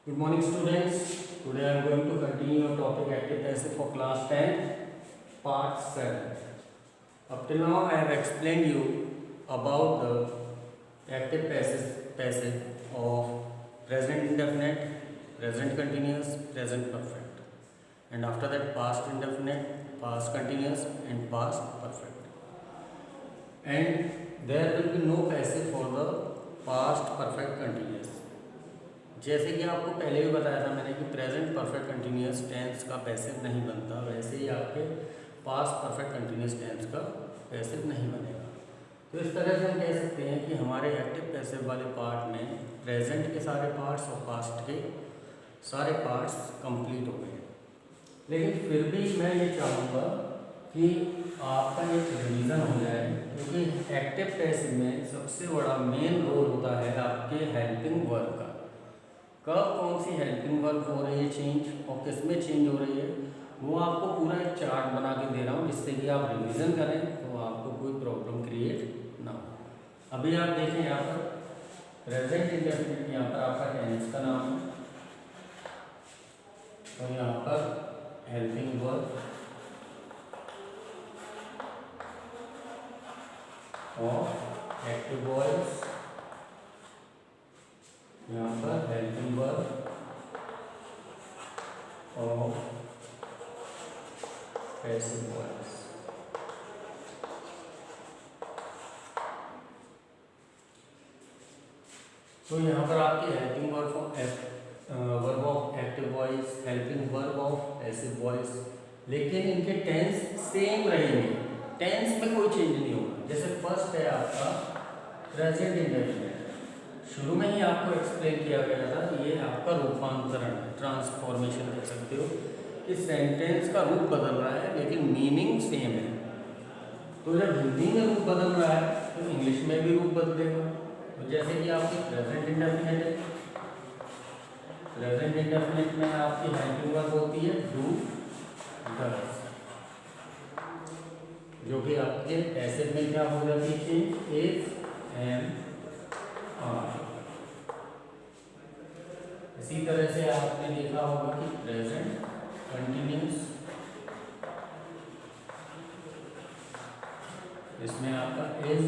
Good morning, students. Today I am going to continue our topic active passive for class 10, part 7. Up till now, I have explained you about the active passive of present indefinite, present continuous, present perfect, and after that past indefinite, past continuous, and past perfect. And there will be no passive for the past perfect continuous. जैसे कि आपको पहले भी बताया था मैंने कि present perfect continuous tense का पैसिव नहीं बनता, वैसे ही आपके पास्ट परफेक्ट कंटिन्यूस टेंस का पैसिव नहीं बनेगा। तो इस तरह से हम कह सकते हैं कि हमारे एक्टिव पैसिव वाले पार्ट में प्रेजेंट के सारे पार्ट्स और पास्ट के सारे पार्ट्स कंप्लीट हो गए। लेकिन फिर भी मैं ये चाहूँगा कि आपका एक रिवीजन हो जाए, क्योंकि एक्टिव पैसिव में सबसे बड़ा मेन रोल होता है आपके हेल्पिंग वर्ब का। कब कौन सी हेल्पिंग वर्ब हो रही है चेंज और किस में चेंज हो रही है, वो आपको पूरा एक चार्ट बना के दे रहा हूँ, जिससे कि आप रिवीजन करें तो आपको कोई प्रॉब्लम क्रिएट ना हो। अभी आप देखें यहाँ पर प्रेजेंट इंडेफिनिट, यहाँ पर आपका टेंस का नाम है और यहाँ पर हेल्पिंग वर्ब और एक्टिव वॉइस, यहाँ पर हेल्पिंग वर्ब और पैसिव वॉइस। तो यहाँ पर आपकी helping verb of active voice, helping verb of passive voice, लेकिन इनके टेंस सेम रहेंगे, टेंस में कोई चेंज नहीं होगा। जैसे फर्स्ट है आपका प्रेजेंट इंडेफिनिट, शुरू में ही आपको एक्सप्लेन किया गया था कि ये आपका रूपांतरण है, ट्रांसफॉर्मेशन कह सकते हो कि सेंटेंस का रूप बदल रहा है लेकिन मीनिंग सेम है। तो जब हिंदी में रूप बदल रहा है तो इंग्लिश में भी रूप बदलेगा। तो जैसे कि आपकी प्रेजेंट इंडेफिनिट है, प्रेजेंट इंडेफिनिट में आपकी हेल्पिंग वर्ब होती है डू डज, जो कि आपके पैसिव में क्या हो जाती है चेंज, इज एम आर। इसी तरह से आपने देखा होगा कि प्रेजेंट कंटिन्यूस, इसमें आपका इज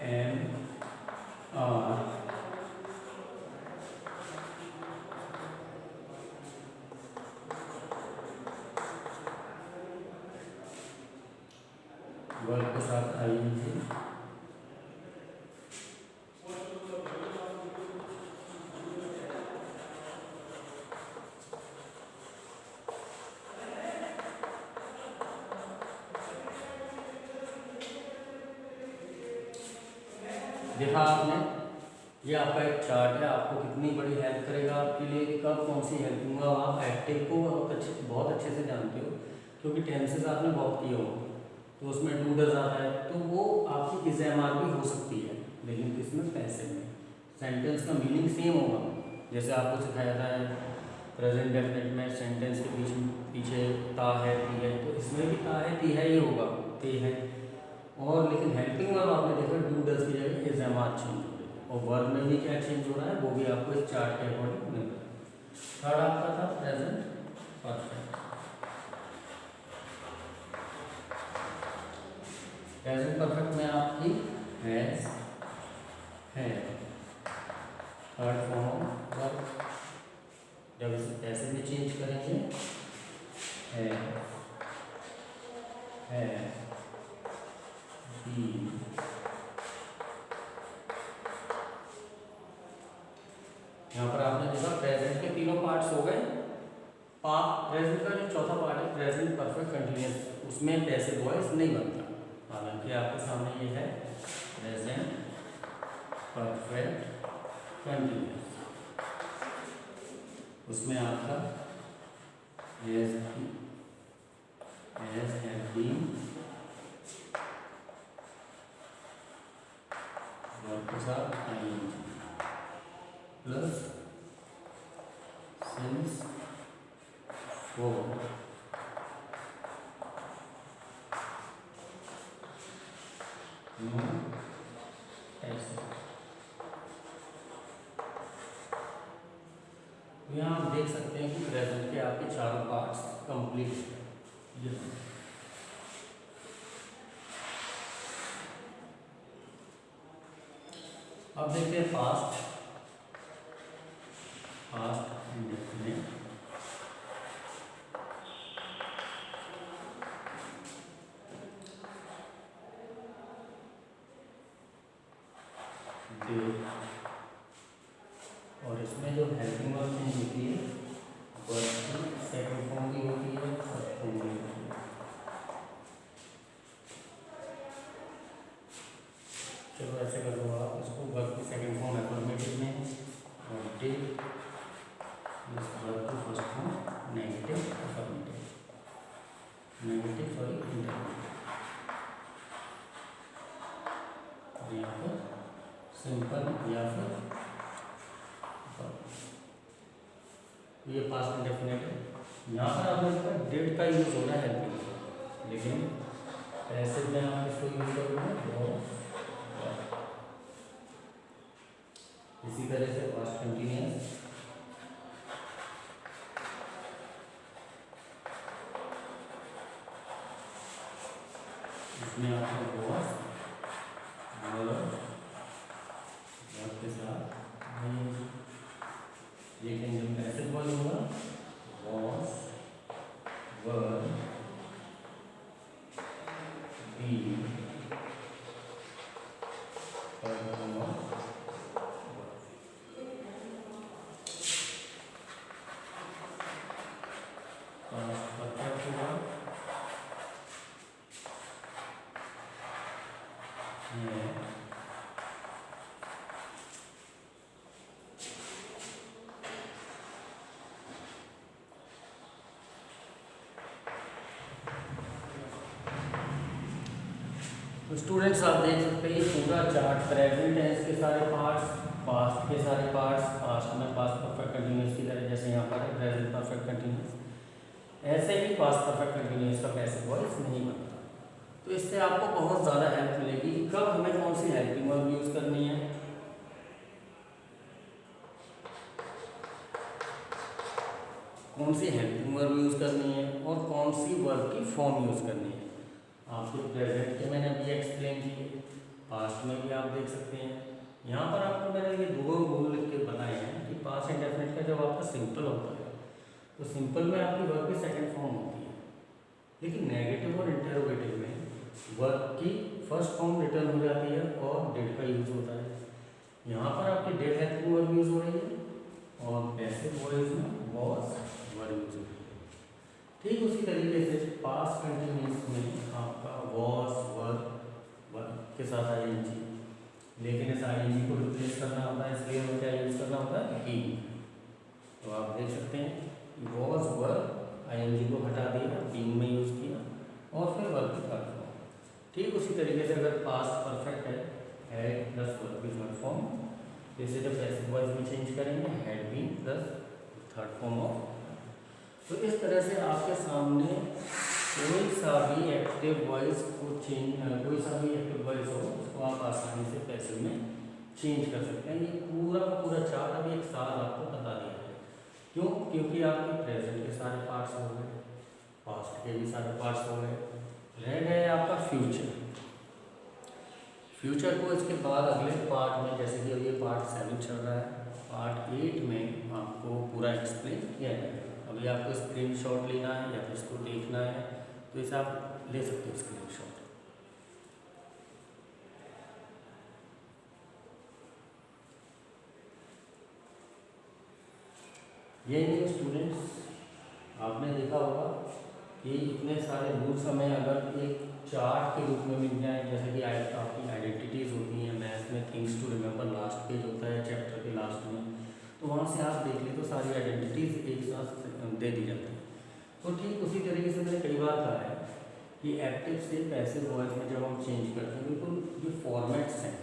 एम आर, वर्ब के साथ आईएनजी। देखा आपने, ये आपका एक चार्ट है, आपको कितनी बड़ी हेल्प करेगा आपके लिए कि कब कौन सी हेल्पिंग वर्ब। आप एक्टिव को बहुत अच्छे से जानते हो, क्योंकि टेंसेस आपने बहुत किए हो, तो उसमें डू डज आता है, तो वो आपकी इज एम आर भी हो सकती है, लेकिन इसमें पैसिव में सेंटेंस का मीनिंग सेम होगा। जैसे आपको सिखाया था प्रेजेंट डेफिनेट में सेंटेंस के पीछे ता है ती है, तो इसमें भी ता है ती है ही होगा, ते है। और लेकिन हेल्पिंग वर्ब आपने देखा डू डज की जगह इज एम आर चेंज हो रही है, और वर्ब में भी क्या चेंज हो रहा है वो भी आपको इस चार्ट के अकॉर्डिंग मिल रहा है। थर्ड आपका था प्रेजेंट परफेक्ट। प्रेजेंट परफेक्ट में आपकी हैज है, थर्ड फॉर्म वर्ब, जब इसे पैसिव में चेंज करेंगे है बी। यहाँ पर आपने देखा प्रेजेंट के तीनों पार्ट्स हो गए। प्रेजेंट का जो चौथा पार्ट है प्रेजेंट परफेक्ट कंटिन्यूस, उसमें पैसिव वॉइस नहीं बनता, हालांकि आपके सामने ये है प्रेजेंट परफेक्ट कंटिन्यूस, उसमें आपका हैज बीन वर्ब के साथ ING plus since for no ऐसे। तो यहाँ आप देख सकते हैं कि प्रेजेंट के आपके चारों पार्ट्स कंप्लीट है। ये अब देखते हैं पास्ट इंडेफिनिट। और इसमें जो हेल्पिंग वर्ब चेंज होती है वर्ब की सेकंड फॉर्म भी होती है, फर्स्ट फॉर्म भी होती है। चलो ऐसे कर लो आप इसको, वर्ब की सेकंड फॉर्म अफर्मेटिव में और डिड, इस वर्ब की first form negative affirmative, negative sorry interrogative. यहाँ पर सिंपल या फिर ये पास्ट इंडेफिनिट है। यहाँ पर आपने देखा डिड का यूज हो रहा है हेल्पिंग, लेकिन पैसिव में आप इसको यूज करोगे इसी तरह से पास्ट कंटिन्यूअस, इसमें आपको वॉज वर्ब के साथ, लेकिन जो पैसिव वॉइस होगा वॉज वर्ब बी तो स्टूडेंट्स आप देख सकते हैं ये पूरा चार्ट प्रेजेंट टेंस के सारे पार्ट्स, पास्ट के सारे पार्ट्स, पास्ट में पास्ट परफेक्ट कंटिन्यूअस की तरह जैसे यहाँ पर है प्रेजेंट परफेक्ट कंटिन्यूअस, ऐसे ही पास्ट परफेक्ट कंटिन्यूअस का पैसिव वॉइस नहीं बनता। तो इससे आपको बहुत ज़्यादा हेल्प मिलेगी। कब हमें कौन सी हेल्पिंग वर्ब यूज़ करनी है, कौन सी हेल्पिंग वर्ब यूज़ करनी है और कौन सी वर्ब की फॉर्म यूज़ करनी है। आपके प्रेजेंट के मैंने अभी एक्सप्लेन किए, पास्ट में भी आप देख सकते हैं। यहाँ पर आपको मैंने ये दो रूल लिख के बताए हैं कि पास्ट इंडेफिनिट का जब आपका सिंपल होता है तो सिंपल में आपकी वर्ब की सेकंड फॉर्म होती है, लेकिन नेगेटिव और इंटरोगेटिव में वर्ब की फर्स्ट फॉर्म रिटर्न हो जाती है और डिड का यूज होता है। यहाँ पर आपकी डिड हेल्पिंग वर्ब यूज हो रही है और पैसिव वॉइस में वॉज वर्ब यूज हो रही है। ठीक उसी तरीके से पास्ट कंटिन्यूअस में आपका वॉज वर्ब के साथ आईएनजी, लेकिन इस आईएनजी को रिप्लेस करना होता है, इसलिए हमें क्या यूज करना होता है बीइंग। तो आप देख सकते हैं वॉज वर्ब आईएनजी को हटा दिया, बीइंग में यूज किया और फिर वर्ब की थर्ड फॉर्म। ठीक उसी तरीके से अगर पास्ट परफेक्ट है हैड प्लस वर्ब की थर्ड फॉर्म, जैसे जब पैसिव वॉइस में चेंज करेंगे had been plus third form of. तो इस तरह से आपके सामने कोई सा भी एक्टिव वॉइस को चेंज, कोई सा भी एक्टिव वॉइस हो उसको आप आसानी से पैसिव में चेंज कर सकते हैं। ये पूरा का पूरा चार्ट अभी एक साथ आपको बता दिया है। क्यों? क्योंकि आपके प्रेजेंट के सारे पार्ट्स हो गए, पास्ट के भी सारे पार्ट्स हो गए, रह गए आपका फ्यूचर। फ्यूचर को इसके बाद अगले पार्ट में, जैसे कि अब ये पार्ट 7 चल रहा है, पार्ट 8 में आपको पूरा एक्सप्लेन किया जाएगा। अभी आपको स्क्रीनशॉट लेना है या फिर इसको देखना है तो इसे आप ले सकते हो स्क्रीनशॉट। ये नहीं स्टूडेंट्स, आपने देखा होगा कि इतने सारे रूल्स हमें अगर एक चार्ट के रूप में मिल जाए, जैसे कि आपकी आइडेंटिटीज़ होती हैं मैथ्स में, things to remember last page होता है चैप्टर के लास्ट में, तो वहाँ से आप देख लें तो सारी आइडेंटिटीज़ एक साथ दे दी जाती हैं। तो ठीक उसी तरीके से मैंने कई बार कहा है कि एक्टिव से पैसिव वॉइस में जब हम चेंज करते हैं, बिल्कुल ये फॉर्मेट्स हैं,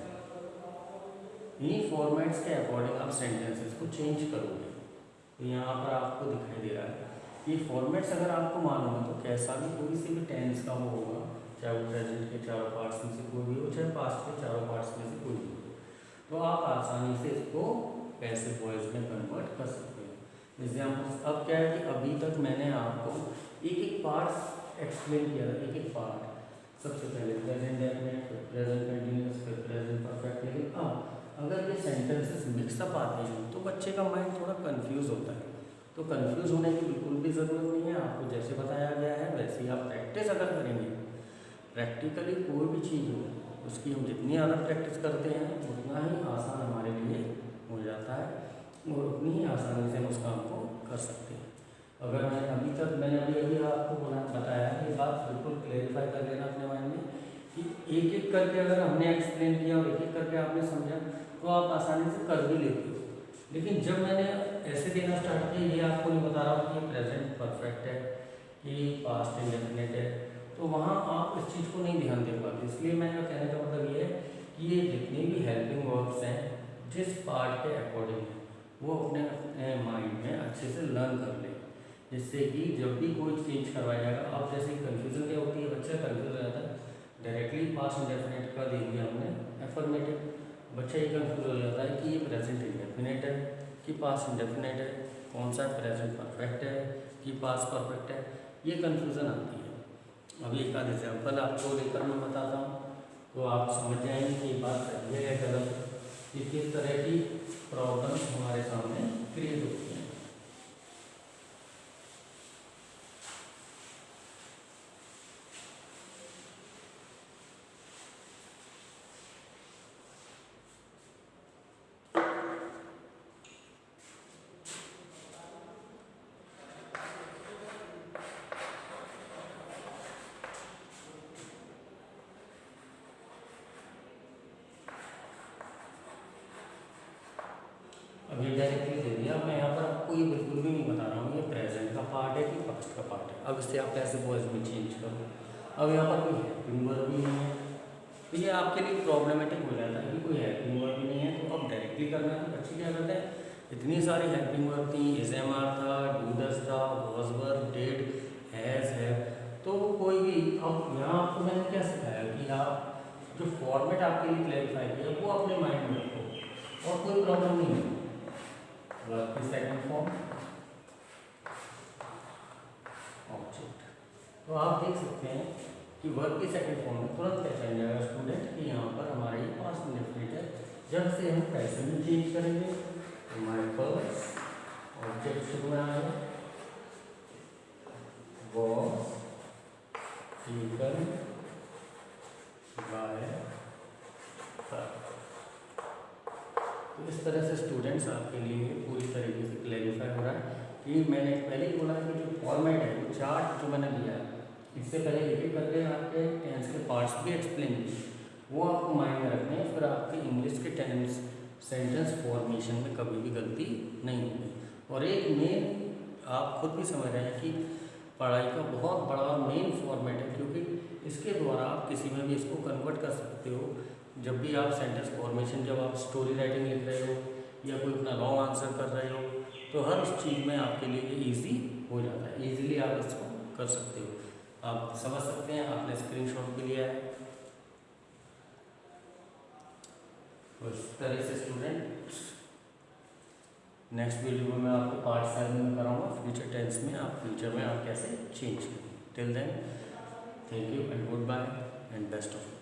इन्हीं फॉर्मेट्स के अकॉर्डिंग आप सेंटेंसेस को चेंज करोगे। तो यहाँ पर आपको दिखाई दे रहा है ये फॉर्मेट्स अगर आपको मालूम है तो कैसा भी कोई से भी टेंस का वो होगा, चाहे वो प्रेजेंट के चारों पार्ट्स में से कोई भी हो, चाहे पास्ट के चारों पार्ट्स में से कोई भी हो, तो आप आसानी से इसको पैसिव वॉइस में कन्वर्ट कर सकते हो। एग्जाम्पल्स। अब क्या है कि अभी तक मैंने आपको एक एक पार्ट एक्सप्लेन किया था, एक एक पार्ट। सबसे पहले प्रेजेंट डेफिनेट, फिर प्रेजेंट कंटिन्यूअस, फिर प्रेजेंट परफेक्ट। लेकिन अब अगर ये सेंटेंसेस मिक्सअप आते हैं तो बच्चे का माइंड थोड़ा कंफ्यूज होता है। तो कंफ्यूज होने की बिल्कुल भी ज़रूरत नहीं है। आपको जैसे बताया गया है वैसे ही आप प्रैक्टिस अगर करेंगे, प्रैक्टिकली कोई भी चीज़ हो उसकी हम जितनी ज़्यादा प्रैक्टिस करते हैं उतना ही आसान हमारे लिए हो जाता है और उतनी ही आसानी से हम उस काम को कर सकते हैं। अगर मैंने अभी आपको बताया ये बात बिल्कुल क्लेरिफाई कर लेना अपने माइंड में कि एक एक करके अगर हमने एक्सप्लेन किया और एक एक करके आपने समझा तो आप आसानी से कर भी लेते हो। लेकिन जब मैंने ऐसे देना स्टार्ट किया, ये आपको नहीं बता रहा हूँ कि ये प्रेजेंट परफेक्ट है, ये पास्ट इंडेफिनिट है, तो वहाँ आप इस चीज़ को नहीं ध्यान दे पाते। इसलिए मेरा कहने का मतलब ये है कि ये जितने भी हेल्पिंग वर्ब्स हैं जिस पार्ट के अकॉर्डिंग वो अपने माइंड में अच्छे से लर्न कर ले, जिससे कि जब भी कोई चेंज करवाया जाएगा, अब जैसे कन्फ्यूजन क्या होती है, बच्चा कन्फ्यूज हो जाता है। डायरेक्टली पास्ट इंडेफिनिट का दे दिया हमने एफर्मेटिव, बच्चा ये कन्फ्यूज हो जाता है कि ये प्रेजेंट इंडेफिनिट है कि पास्ट इंडेफिनिट है, कौन सा प्रेजेंट परफेक्ट है कि पास्ट परफेक्ट है, ये कन्फ्यूज़न आती है। अभी एक आध एग्जाम्पल आपको लेकर मैं बताता हूँ तो आप समझ जाएंगे कि बात सही है गलत, कि किस तरह की प्रॉब्लम हमारे सामने क्रिएट होती है। अभी डायरेक्टली दे दिया मैं यहाँ पर, आपको ये बिल्कुल भी नहीं बता रहा हूँ ये प्रेजेंट का पार्ट है कि पास्ट का पार्ट है। अब इससे आप कैसे वॉइस में चेंज करो। अब यहाँ पर कोई हेल्पिंग वर्ब भी नहीं है तो ये आपके लिए प्रॉब्लमेटिक हो जाता है कि कोई हेल्पिंग वर्ब भी नहीं है। तो अब डायरेक्टली करना है, बच्चे क्या करते हैं, इतनी सारी हेल्पिंग वर्ब थी, इज एम आर था, डू डज था, वॉज वर, डिड, हैज़ है, तो कोई भी। अब यहाँ आपको मैंने क्या सिखाया कि आप जो फॉर्मेट आपके लिए क्लैरिफाई किया वो अपने माइंड में रखो और कोई प्रॉब्लम नहीं है। वर्ब की सेकंड फॉर्म ऑब्जेक्ट, तो आप देख सकते हैं कि वर्ब की सेकंड फॉर्म में तुरंत पहचान जाएगा स्टूडेंट कि यहाँ पर हमारा ये पास्ट इंडेफिनिट है। जब से हम पैसे में चेंज करेंगे तो हमारे पर्स ऑब्जेक्ट शुरू में आएगा, वॉज टेकन बाय हर। तो इस तरह से स्टूडेंट्स आपके लिए पूरी तरीके से क्लैरिफाई हो रहा है कि मैंने पहले ही बोला कि जो फॉर्मेट है, जो चार्ट जो मैंने दिया है, इससे पहले एक एक करके आपके टेंस के पार्ट्स भी एक्सप्लेन किए, वो आपको माइंड में रखने हैं। फिर आपके इंग्लिश के टेंस सेंटेंस फॉर्मेशन में कभी भी गलती नहीं होगी। और एक मेन आप खुद भी समझ रहे हैं कि पढ़ाई का बहुत बड़ा मेन फॉर्मेट है, क्योंकि इसके द्वारा आप किसी में भी इसको कन्वर्ट कर सकते हो। जब भी आप सेंटेंस फॉर्मेशन, जब आप स्टोरी राइटिंग लिख रहे हो या कोई अपना रॉन्ग आंसर कर रहे हो, तो हर उस चीज़ में आपके लिए ये ईजी हो जाता है, ईजिली आप इसको कर सकते हो। आप समझ सकते हैं, आपने स्क्रीनशॉट भी लिया है। तो इस तरह से स्टूडेंट नेक्स्ट वीडियो में मैं आपको पार्ट 7 में कराऊंगा फ्यूचर टेंस में आप फ्यूचर में आप कैसे चेंज करें। Till then thank you and goodbye and best of luck.